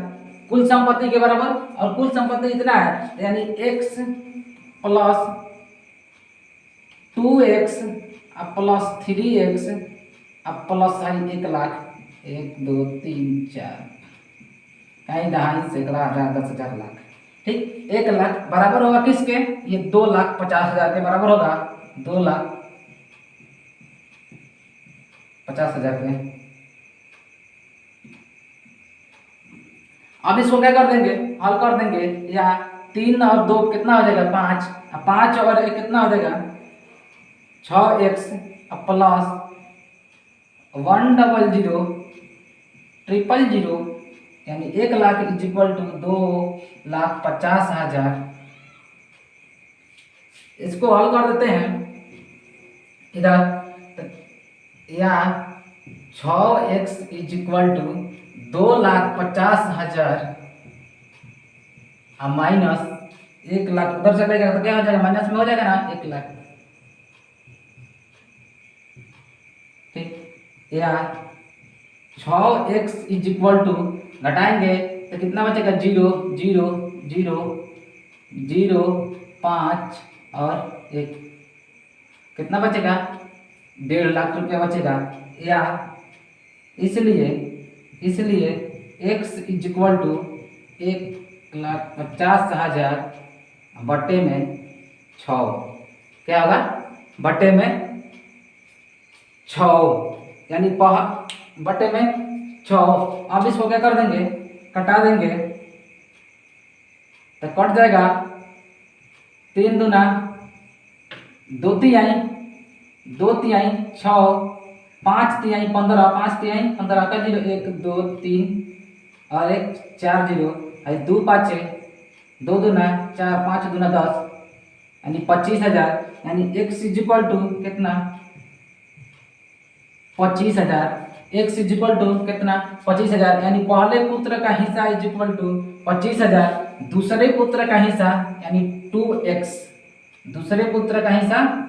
Speaker 1: कुल संपत्ति के बराबर, और कुल संपत्ति इतना है यानी x plus 2x plus 3x plus 1,00,000। 1 2 3 4 कहीं दहाई सैकड़ा हजार 10,000 लाख। ठीक, 1,00,000 बराबर होगा किसके? ये 2,50,000 के बराबर होगा। 2,50,000 के। अब इसको क्या कर देंगे? हल कर देंगे। या 3 और 2 कितना हो जाएगा? 5। 5 और 1 कितना हो जाएगा? 6x प्लस 1,00,000 यानी 1,00,000 इज इक्वल टू 2,50,000। इसको हल कर देते हैं इधर। या 6x is equal to 2,50,000 minus 1,00,000 उधर से जाएगा तो क्या हो जाएगा? माइनस में हो जाएगा ना 1,00,000। ठीक, या 6x इज इक्वल टू घटाएंगे तो कितना बचेगा? 0 0 0 0 5 और 1 कितना बचेगा? 1,50,000 रुपया बचेगा। या इसलिए x इज इक्वल टू 1,50,000 बटे में 6। क्या होगा? बटे में 6 यानी बटे में 6। अब इसको क्या कर देंगे? कटा देंगे तो कट जाएगा। 3 दूना 2 तिहाई 2 तिहाई 6 5 तिहाई 15 5 तिहाई 15 का 0 1 2 3 और एक 4 जीरो, 2 पाँचे 2 दूना 4, 5 दूना 10, यानी 25,000। यानी x इज इक्वल टू कितना 25,000। x इज इक्वल टू कितना 25,000, यानी पहले पुत्र का हिस्सा इज इक्वल टू 25,000, दूसरे पुत्र का हिस्सा यानी 2x, दूसरे पुत्र का हिस्सा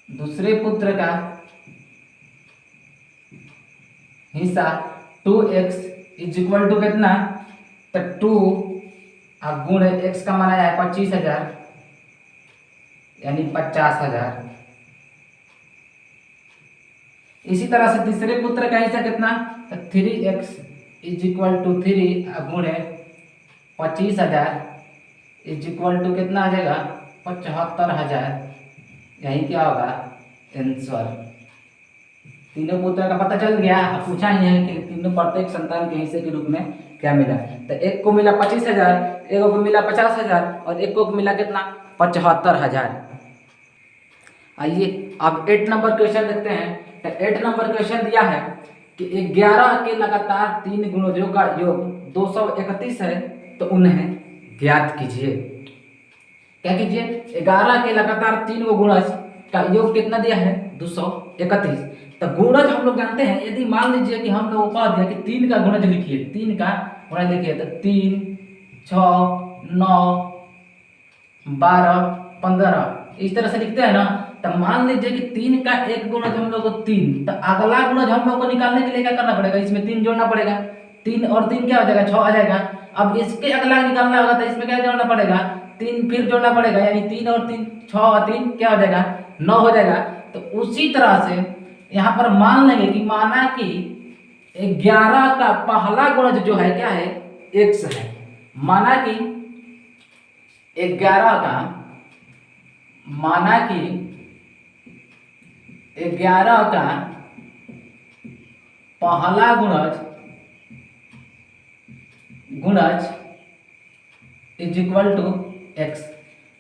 Speaker 1: दूसरे पुत्र का हिस्सा 2x इज इक्वल टू कितना, तो 2 अब गुण x का माना है 25,000, यानी 50,000। इसी तरह से तीसरे पुत्र का हिस्सा कितना, तो 3x इज इक्वल टू 3 गुण 25,000 इज इक्वल टू कितना आ जाएगा 75,000। यही क्या होगा आंसर। तीनों पुत्र का पता चल गया। अब पूछा ही है कि तीनों प्रत्येक संतान के हिस्से के रूप में क्या मिला। तो एक को मिला 25,000, एक को मिला 50,000 और एक को मिला कितना 75,000। आइए अब 8 नंबर क्वेश्चन देखते हैं। तो 8 नंबर क्वेश्चन दिया है कि 11 के लगातार 3 गुणजों का योग 231 है, तो उन्हें ज्ञात कीजिए। क्या कीजिए, 11 के लगातार 3 गुणज का योग कितना दिया है 231। तो गुणज हम लोग जानते हैं, यदि मान लीजिए कि हम लोग कह दिया कि 3 का गुणज लिखिए, 3 का गुणज लिखिए, तो 3, 6, 9, 12, 15 इस तरह से लिखते हैं ना। तो मान लीजिए कि 3 का एक गुणज हम लोग को 3, तो अगला गुणज हम लोग को निकालने के लिए क्या करना पड़ेगा, इसमें 3 जोड़ना पड़ेगा। 3 और 3 क्या हो जाएगा 6 आ जाएगा। अब इसके अगला निकालना होगा तो इसमें क्या जोड़ना पड़ेगा 3 फिर जोड़ना पड़ेगा, यानी 3 और 3 6 और 3 क्या हो जाएगा 9 हो जाएगा। तो उसी तरह से यहाँ पर मान लेंगे कि माना कि 11 का पहला गुणज जो है क्या है x है। माना कि 11 का पहला गुणज इज इक्वल टू x।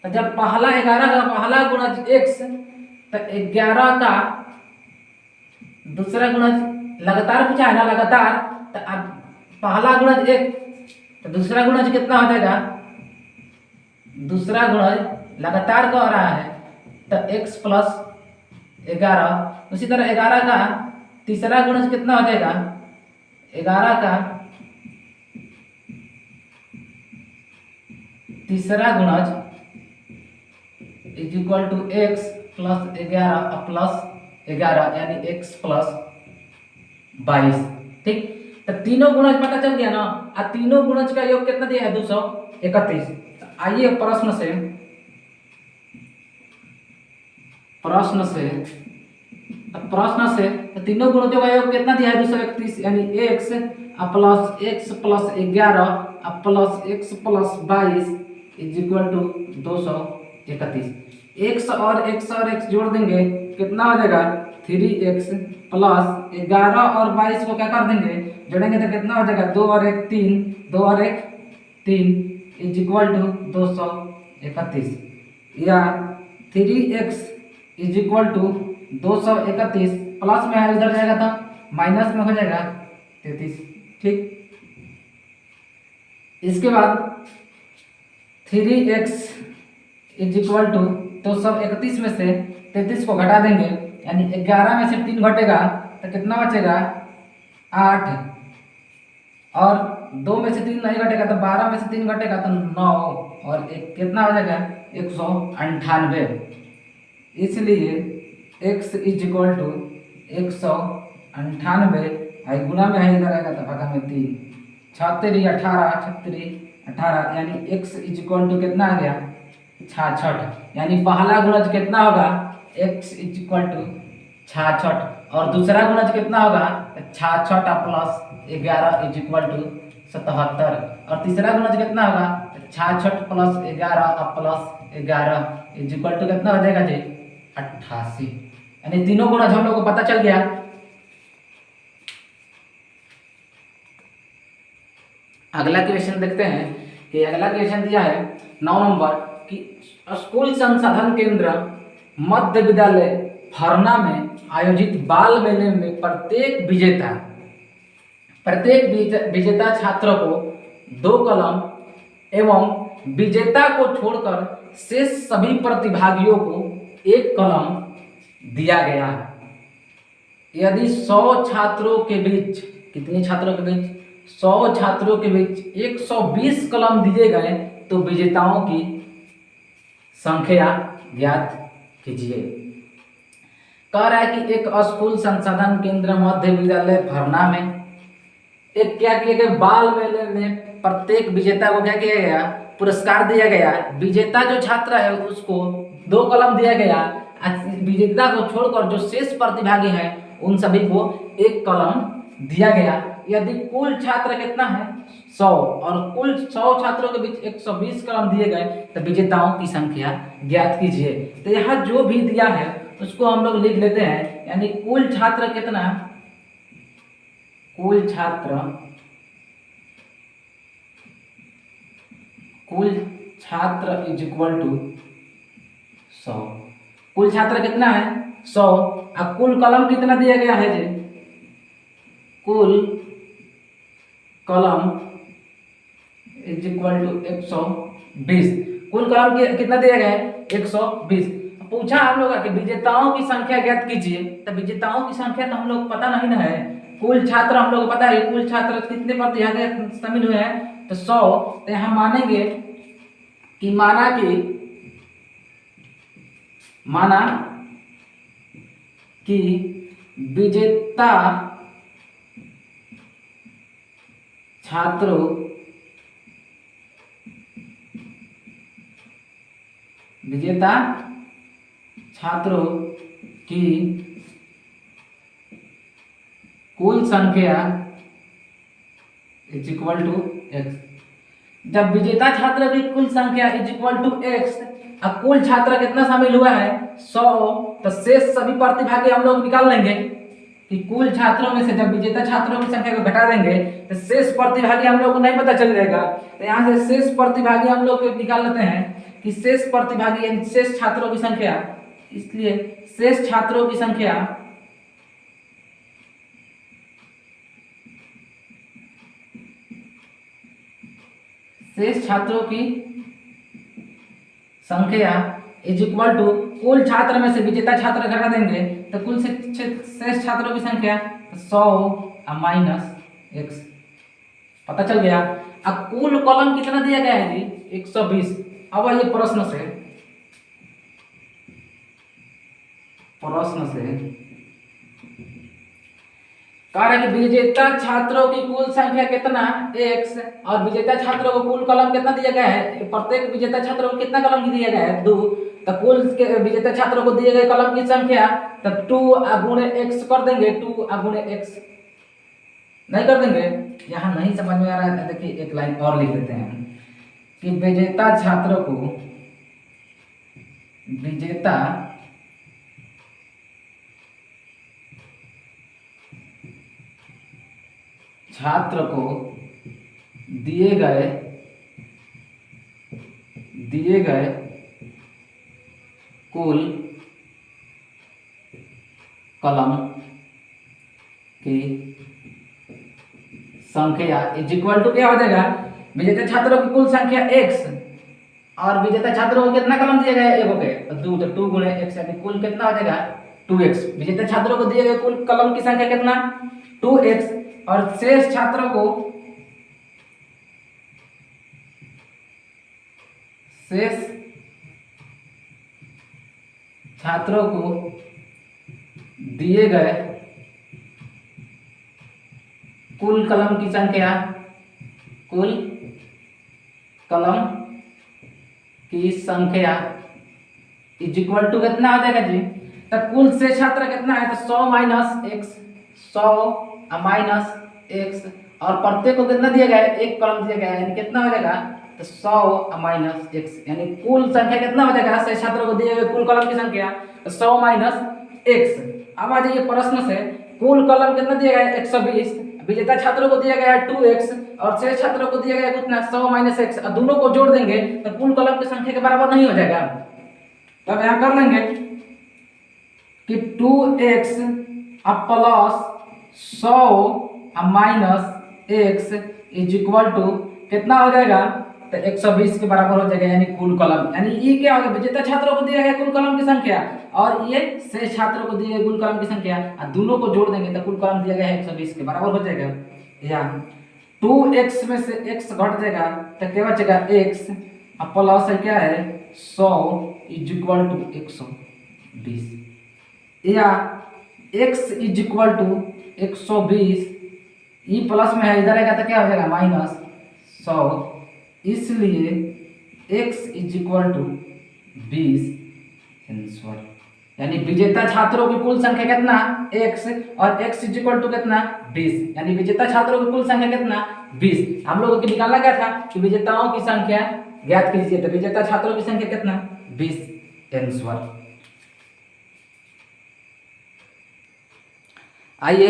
Speaker 1: तो जब 11 का पहला गुणज x, तो 11 का दूसरा गुणज लगातार पूछा है ना, लगातार। तो अब पहला गुणज 1, तो दूसरा गुणज कितना हो जाएगा, दूसरा गुणज लगातार कह रहा है तो x प्लस 11। उसी तरह 11 का तीसरा गुणज कितना हो जाएगा, 11 का तीसरा गुणज is equal to x plus 11 plus 11, यानी x प्लस 22। ठीक, तो तीनों गुणज पता चल गया ना। और तीनों गुणज का योग कितना दिया है 231। आइए प्रश्न से तो तीनों गुणजों का योग कितना दिया है 231, यानी x plus 11 plus x plus 22 is equal to 231। x और x जोड़ देंगे कितना हो जाएगा 3x प्लस 11 और 22 को क्या कर देंगे जोड़ेंगे तो कितना हो जाएगा 2 और 1 3, 2 और 1 3 इज इक्वल टू 231। या 3x is equal to 231 plus में है उधर जाएगा तो माइनस में हो जाएगा 33। ठीक, इसके बाद 3x इज इक्वल टू 231 में से 33 को घटा देंगे, यानी 11 में से 3 घटेगा तो कितना बचेगा 8, और 2 में से 3 नहीं घटेगा तो 12 में से 3 घटेगा तो 9, और एक कितना हो जाएगा 198। इसलिए x इज इक्वल टू 198, गुना में है इधर आएगा तो भागा में 3, 36 18, यानी x इज इक्वल टू कितना आ गया 66। यानी पहला गुणज कितना होगा x इज इक्वल टू 66, और दूसरा गुणज कितना होगा 66 प्लस 11 इज इक्वल टू 77, और तीसरा गुणज कितना होगा 66 plus 11 plus 11 is equal to कितना हो जाएगा जी 88। यानी तीनों गुणज हम लोग को पता चल गया। अगला क्वेश्चन देखते हैं कि अगला क्वेश्चन दिया है 9 नंबर कि स्कूल संसाधन केंद्र मध्य विद्यालय फरना में आयोजित बाल मेले में प्रत्येक विजेता छात्र को 2 कलम एवं विजेता को छोड़कर शेष सभी प्रतिभागियों को 1 कलम दिया गया। यदि 100 छात्रों के बीच, कितने छात्रों के बीच, 100 छात्रों के बीच 120 कलम दिए गए तो विजेताओं की संख्या ज्ञात कीजिए। कह रहा है कि एक स्कूल संसाधन केंद्र मध्य विद्यालय भरना में एक क्या किया गया, बाल मेले में प्रत्येक विजेता को क्या किया गया, पुरस्कार दिया गया। विजेता जो छात्र है उसको 2 कलम दिया गया, विजेता को छोड़कर जो शेष प्रतिभागी हैं उन सभी को 1 कलम दिया गया। यदि कुल छात्र कितना है 100 और कुल 100 छात्रों के बीच 120 कलम दिए गए तो विजेताओं की संख्या ज्ञात कीजिए। तो यहाँ जो भी दिया है उसको हम लोग लिख लेते हैं, यानी कुल छात्र कितना, कुल छात्र इज इक्वल टू 100। कुल छात्र कितना है 100 और कुल कलम कितना दिया गया है जी, कुल कलम इज इक्वल टू 120। कुल कलम कितना दिया गया है 120। पूछा हम लोग कि विजेताओं की संख्या ज्ञात कीजिए, तो विजेताओं की संख्या तो हम लोग पता नहीं ना है। कुल छात्र हम लोग पता है, कुल छात्र कितने प्रतिभागी शामिल हुए हैं तो 100। तो यहाँ मानेंगे कि माना कि विजेता छात्रों की कुल संख्या इज इक्वल टू x। जब विजेता छात्र की कुल संख्या इज इक्वल टू x, अब कुल छात्र कितना शामिल हुआ है 100, तो शेष सभी प्रतिभागी हम लोग निकाल लेंगे कि कुल छात्रों में से जब विजेता छात्रों की संख्या को घटा देंगे तो शेष प्रतिभागी हम लोग को नहीं पता चल जाएगा। तो यहाँ से शेष प्रतिभागी हम लोग निकाल लेते हैं कि शेष प्रतिभागी यानी शेष छात्रों की संख्या, इसलिए शेष छात्रों की संख्या इज इक्वल टू कुल छात्र में से विजेता छात्र घटा देंगे तो कुल शेष छात्रों की संख्या 100 माइनस x पता चल गया। अब कुल कॉलम कितना दिया गया है जी 120। अब ये प्रश्न से कह रहा है कि विजेता छात्रों की कुल संख्या कितना x और विजेता छात्रों को कुल कलम कितना दिया गया है, प्रत्येक विजेता छात्रों को कितना कलम दिया गया है 2। तो कुल विजेता छात्रों को दिए गए कलम की संख्या तो 2 गुणे x कर देंगे, 2 गुणे x नहीं कर देंगे। यहाँ नहीं समझ में आ रहा है, देखिए एक लाइन और लिख देते हैं कि विजेता छात्र को दिए गए कुल कलम की संख्या इज इक्वल टू क्या हो जाएगा, विजेता छात्रों की कुल संख्या x और विजेता छात्रों को कितना कलम दिया गया एक हो गए तो 2 गुणे x यानी कुल कितना हो जाएगा 2x। विजेता छात्रों को दिए गए कुल कलम की संख्या कितना 2x और शेष छात्रों को दिए गए कुल कलम की संख्या इज इक्वल टू कितना आ जाएगा जी, तो कुल से छात्र कितना है तो 100 माइनस x, 100 माइनस x और प्रत्येक को कितना दिया गया है 1 कलम दिया गया है, यानी कितना हो जाएगा तो 100 माइनस x यानी कुल संख्या कितना हो जाएगा, से छात्रों को दिए गए कुल कलम की संख्या 100 माइनस x। अब आ जाइए प्रश्न से, कुल कलम कितना दिया गया है 120, विजेता छात्रों को दिया गया है 2x और शेष छात्रों को दिया गया है कितना 100 माइनस x और दोनों को जोड़ देंगे तो कुल कलम की संख्या के बराबर नहीं हो जाएगा। तो अब यहाँ कर लेंगे कि 2x plus 100 minus x is equal to कितना हो जाएगा, तो 120 के बराबर हो जाएगा, यानी कुल कलम, यानी ये क्या होगा, विजेता छात्रों को दिया गया कुल कलम की संख्या और ये शेष छात्रों को दिए गए कुल कलम की संख्या, और दोनों को जोड़ देंगे तो कुल कलम दिया गया है 120 के बराबर हो जाएगा। या 2x में से x घट जाएगा तो क्या बचेगा x प्लस है क्या है 100 इज इक्वल टू 120, या x इज इक्वल टू 120, ई प्लस में है इधर आएगा तो क्या हो जाएगा माइनस 100, इसलिए x is equal to 20 answer, यानी विजेता छात्रों की कुल संख्या कितना x और x इज इक्वल टू कितना 20, यानी विजेता छात्रों की कुल संख्या कितना 20। हम लोगों को निकालना क्या था कि विजेताओं की संख्या ज्ञात कीजिए, तो विजेता छात्रों की संख्या कितना 20 आंसर। आइए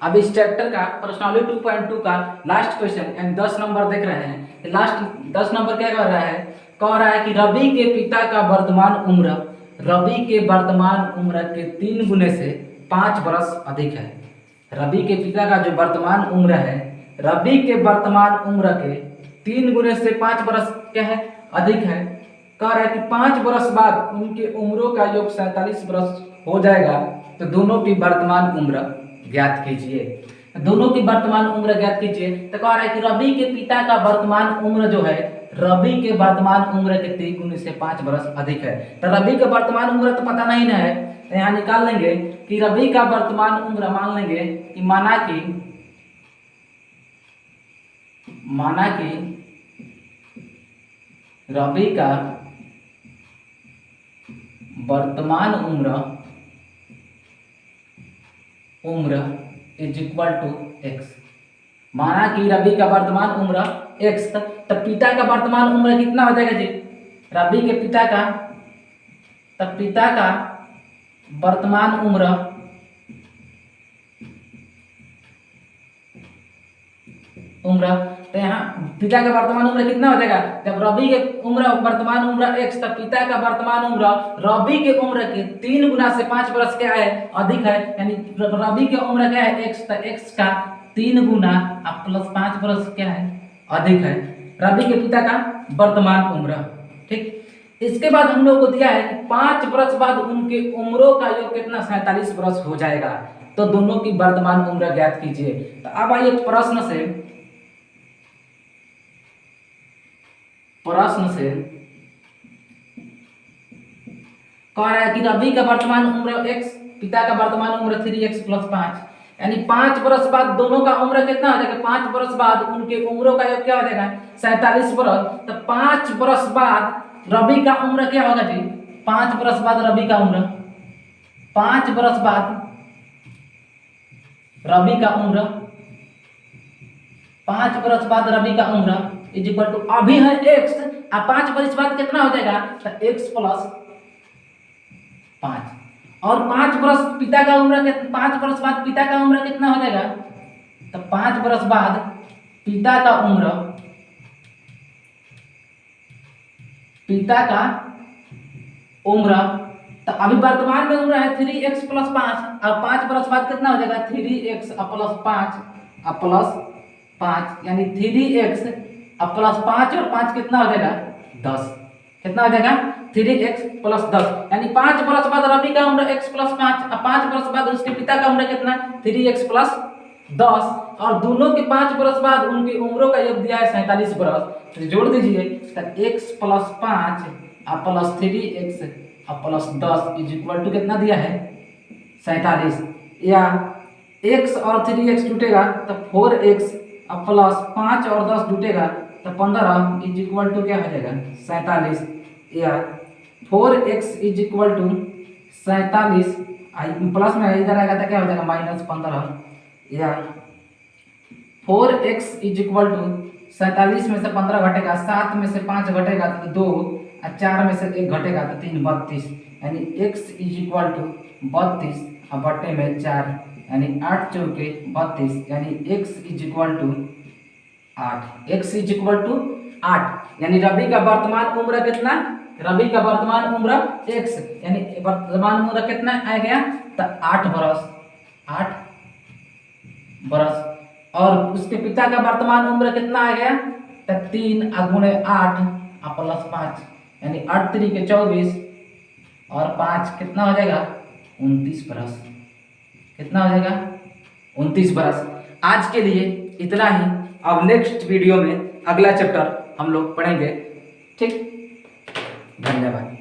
Speaker 1: अब इस चैप्टर का पर्सनालिटी 2.2 का लास्ट क्वेश्चन यानी 10 नंबर देख रहे हैं। लास्ट 10 नंबर क्या कर रहा है, कह रहा है कि रवि के पिता का वर्तमान उम्र रवि के वर्तमान उम्र के 3 गुने से 5 वर्ष अधिक है। रवि के पिता का जो वर्तमान उम्र है, रवि के वर्तमान उम्र के 3 गुने से 5 वर्ष क्या है अधिक है। कह रहा है कि 5 वर्ष बाद उनके उम्रों का योग 47 वर्ष हो जाएगा, तो दोनों की वर्तमान उम्र ज्ञात कीजिए। दोनों की वर्तमान उम्र ज्ञात कीजिए, तो कह रहा है कि रवि के पिता का वर्तमान उम्र जो है, रवि के वर्तमान उम्र के 3 गुने से 5 वर्ष अधिक है। तो रवि का वर्तमान उम्र तो पता नहीं ना है, तो यहाँ निकाल लेंगे कि रवि का वर्तमान उम्र मान लेंगे कि माना कि रवि का वर्तमान उम्र इज इक्वल टू x। माना कि रवि का वर्तमान उम्र x, तब पिता का वर्तमान उम्र कितना हो जाएगा जी, रवि के पिता का वर्तमान उम्र तो यहाँ पिता का वर्तमान उम्र कितना हो जाएगा, जब रवि के वर्तमान उम्र x, तब पिता का वर्तमान उम्र रवि के उम्र के 3 गुना से 5 वर्ष क्या है अधिक है, यानी रवि की उम्र क्या है x, तो x का 3 गुना प्लस 5 वर्ष क्या है अधिक है रवि के पिता का वर्तमान उम्र। ठीक, इसके बाद हम लोग को दिया है कि 5 वर्ष बाद उनके उम्रों का योग कितना 47 वर्ष हो जाएगा, तो दोनों की वर्तमान उम्र ज्ञात कीजिए। तो अब आइए प्रश्न से कह रहा है कि रवि का वर्तमान उम्र x, पिता का वर्तमान उम्र 3x प्लस 5, यानी 5 वर्ष बाद दोनों का उम्र कितना हो जाएगा, 5 वर्ष बाद उनके उम्रों का योग क्या हो जाएगा 47 वर्ष। तो 5 वर्ष बाद रवि का उम्र क्या होगा जी, 5 वर्ष बाद रवि का उम्र 5 वर्ष बाद रवि का उम्र 5 वर्ष बाद रवि का उम्र इज इक्वल टू अभी है x, और 5 वर्ष बाद कितना हो जाएगा, तो x प्लस 5, और 5 वर्ष पिता का उम्र 5 वर्ष बाद पिता का उम्र कितना हो जाएगा, तो 5 वर्ष बाद पिता का उम्र तो अभी वर्तमान में उम्र है 3x प्लस 5, और 5 वर्ष बाद कितना हो जाएगा 3x प्लस 5, यानी 3x प्लस 5 और 5 कितना हो जाएगा 10, कितना हो जाएगा 3x प्लस 10, यानी 5 वर्ष बाद रवि का उम्र x प्लस 5, और 5 वर्ष बाद उसके पिता का उम्र कितना 3x प्लस 10, और दोनों के 5 वर्ष बाद उनकी उम्रों का योग दिया है 47 वर्ष, तो जोड़ दीजिए, तो x plus 5 plus 3x plus 10 is equal to कितना दिया है 47, या x और 3x टूटेगा तो 4x प्लस 5 और 10 टूटेगा तो 15 इज इक्वल टू क्या हो जाएगा 47, या 4x is equal to 47 plus में इधर आएगा तो क्या हो जाएगा माइनस 15, या 4x इज इक्वल टू 47 में से 15 घटेगा, 7 में से 5 घटेगा तो 2, और 4 में से 1 घटेगा तो 3, 32, यानी x इज इक्वल टू 32 और बटे में 4, यानी 8 चौके 32, यानी x is equal to 8, x is equal to 8, यानी रवि का वर्तमान उम्र कितना रवि का वर्तमान उम्र x, यानी वर्तमान उम्र कितना आ गया तो 8 बरस, 8 बरस। और उसके पिता का वर्तमान उम्र कितना आ गया तो 3 गुणे 8 प्लस 5, यानी 8 3 के 24 और 5 कितना हो जाएगा 29 बरस। कितना हो जाएगा 29 बरस। आज के लिए इतना ही। अब नेक्स्ट वीडियो में अगला चैप्टर हम लोग पढ़ेंगे। ठीक, धन्यवाद।